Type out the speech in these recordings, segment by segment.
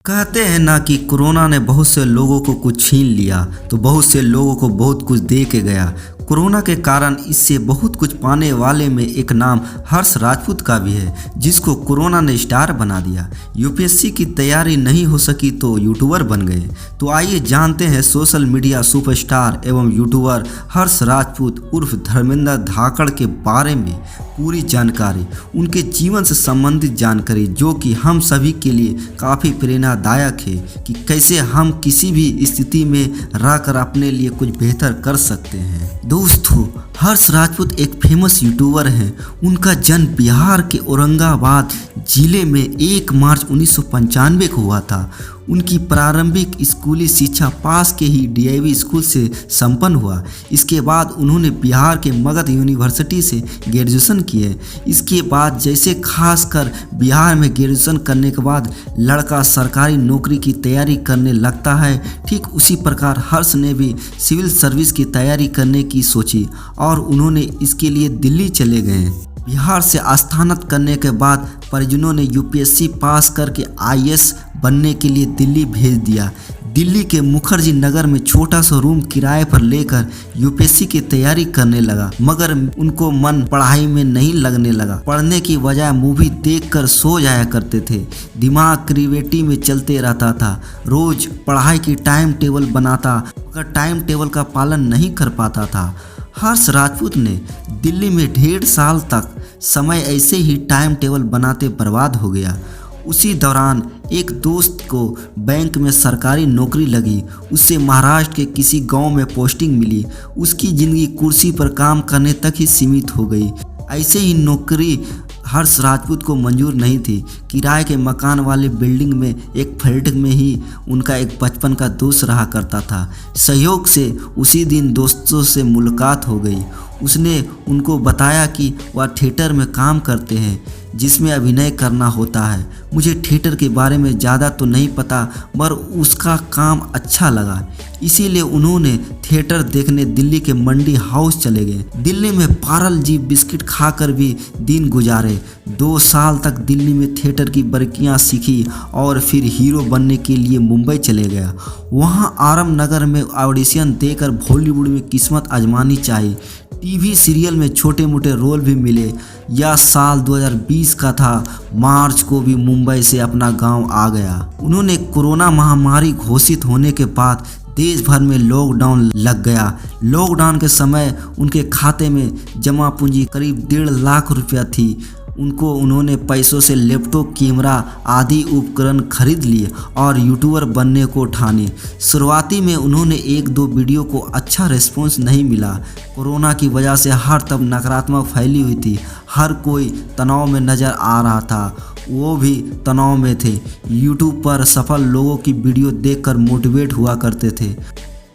कहते हैं ना कि कोरोना ने बहुत से लोगों को कुछ छीन लिया तो बहुत से लोगों को बहुत कुछ दे के गया। कोरोना के कारण इससे बहुत कुछ पाने वाले में एक नाम हर्ष राजपूत का भी है, जिसको कोरोना ने स्टार बना दिया। यूपीएससी की तैयारी नहीं हो सकी तो यूट्यूबर बन गए। तो आइए जानते हैं सोशल मीडिया सुपरस्टार एवं यूट्यूबर हर्ष राजपूत उर्फ धर्मेंद्र धाकड़ के बारे में पूरी जानकारी, उनके जीवन से संबंधित जानकारी, जो कि हम सभी के लिए काफ़ी प्रेरणादायक है कि कैसे हम किसी भी स्थिति में रहकर अपने लिए कुछ बेहतर कर सकते हैं। दोस्तों, हर्ष राजपूत एक फेमस यूट्यूबर हैं। उनका जन्म बिहार के औरंगाबाद जिले में 1 मार्च 1995 को हुआ था। उनकी प्रारंभिक स्कूली शिक्षा पास के ही डीआईवी स्कूल से संपन्न हुआ। इसके बाद उन्होंने बिहार के मगध यूनिवर्सिटी से ग्रेजुएशन किए। इसके बाद जैसे खासकर बिहार में ग्रेजुएशन करने के बाद लड़का सरकारी नौकरी की तैयारी करने लगता है, ठीक उसी प्रकार हर्ष ने भी सिविल सर्विस की तैयारी करने की सोची और उन्होंने इसके लिए दिल्ली चले गए। बिहार से स्थानांतरित करने के बाद परिजनों ने यूपीएससी पास करके आईएएस बनने के लिए दिल्ली भेज दिया। दिल्ली के मुखर्जी नगर में छोटा सा रूम किराए पर लेकर यूपीएससी की तैयारी करने लगा, मगर उनको मन पढ़ाई में नहीं लगने लगा। पढ़ने की बजाय मूवी देखकर सो जाया करते थे। दिमाग क्रिएटिविटी में चलते रहता था। रोज पढ़ाई की टाइम टेबल बनाता, मगर टाइम टेबल का पालन नहीं कर पाता था। हर्ष राजपूत ने दिल्ली में 1.5 साल तक समय ऐसे ही टाइम टेबल बनाते बर्बाद हो गया। उसी दौरान एक दोस्त को बैंक में सरकारी नौकरी लगी। उससे महाराष्ट्र के किसी गांव में पोस्टिंग मिली। उसकी ज़िंदगी कुर्सी पर काम करने तक ही सीमित हो गई। ऐसे ही नौकरी हर्ष राजपूत को मंजूर नहीं थी। किराए के मकान वाले बिल्डिंग में एक फ्लैट में ही उनका एक बचपन का दोस्त रहा करता था। सहयोग से उसी दिन दोस्तों से मुलाकात हो गई। उसने उनको बताया कि वह थिएटर में काम करते हैं जिसमें अभिनय करना होता है। मुझे थिएटर के बारे में ज़्यादा तो नहीं पता, मगर उसका काम अच्छा लगा, इसीलिए उन्होंने थिएटर देखने दिल्ली के मंडी हाउस चले गए। दिल्ली में पारल जी बिस्किट खाकर भी दिन गुजारे। 2 साल तक दिल्ली में थिएटर की बारीकियां सीखी और फिर हीरो बनने के लिए मुंबई चले गया। वहां आरम नगर में ऑडिशन देकर बॉलीवुड में किस्मत आजमानी चाहिए। टीवी सीरियल में छोटे मोटे रोल भी मिले। यह साल 2020 का था। मार्च को भी मुंबई से अपना गांव आ गया। उन्होंने कोरोना महामारी घोषित होने के बाद देश भर में लॉकडाउन लग गया। लॉकडाउन के समय उनके खाते में जमा पूंजी करीब 1.5 लाख रुपया थी। उन्होंने पैसों से लैपटॉप, कैमरा आदि उपकरण खरीद लिए और यूट्यूबर बनने को ठाने। शुरुआती में उन्होंने 1-2 वीडियो को अच्छा रिस्पॉन्स नहीं मिला। कोरोना की वजह से हर तरफ नकारात्मक फैली हुई थी। हर कोई तनाव में नज़र आ रहा था। वो भी तनाव में थे। यूट्यूब पर सफल लोगों की वीडियो देखकर मोटिवेट हुआ करते थे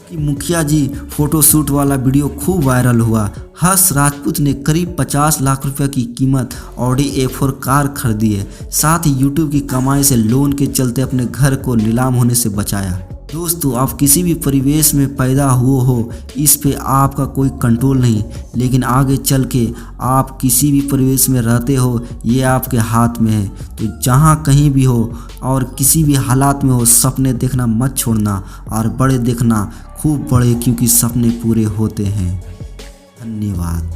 कि मुखिया जी फोटोशूट वाला वीडियो खूब वायरल हुआ। हर्ष राजपूत ने करीब 50 लाख रुपए की कीमत ऑडी A4 कार खरीदी है। साथ ही यूट्यूब की कमाई से लोन के चलते अपने घर को नीलाम होने से बचाया। दोस्तों, आप किसी भी परिवेश में पैदा हुए हो, इस पे आपका कोई कंट्रोल नहीं, लेकिन आगे चल के आप किसी भी परिवेश में रहते हो, ये आपके हाथ में है। तो जहाँ कहीं भी हो और किसी भी हालात में हो, सपने देखना मत छोड़ना और बड़े देखना, खूब बड़े, क्योंकि सपने पूरे होते हैं। धन्यवाद।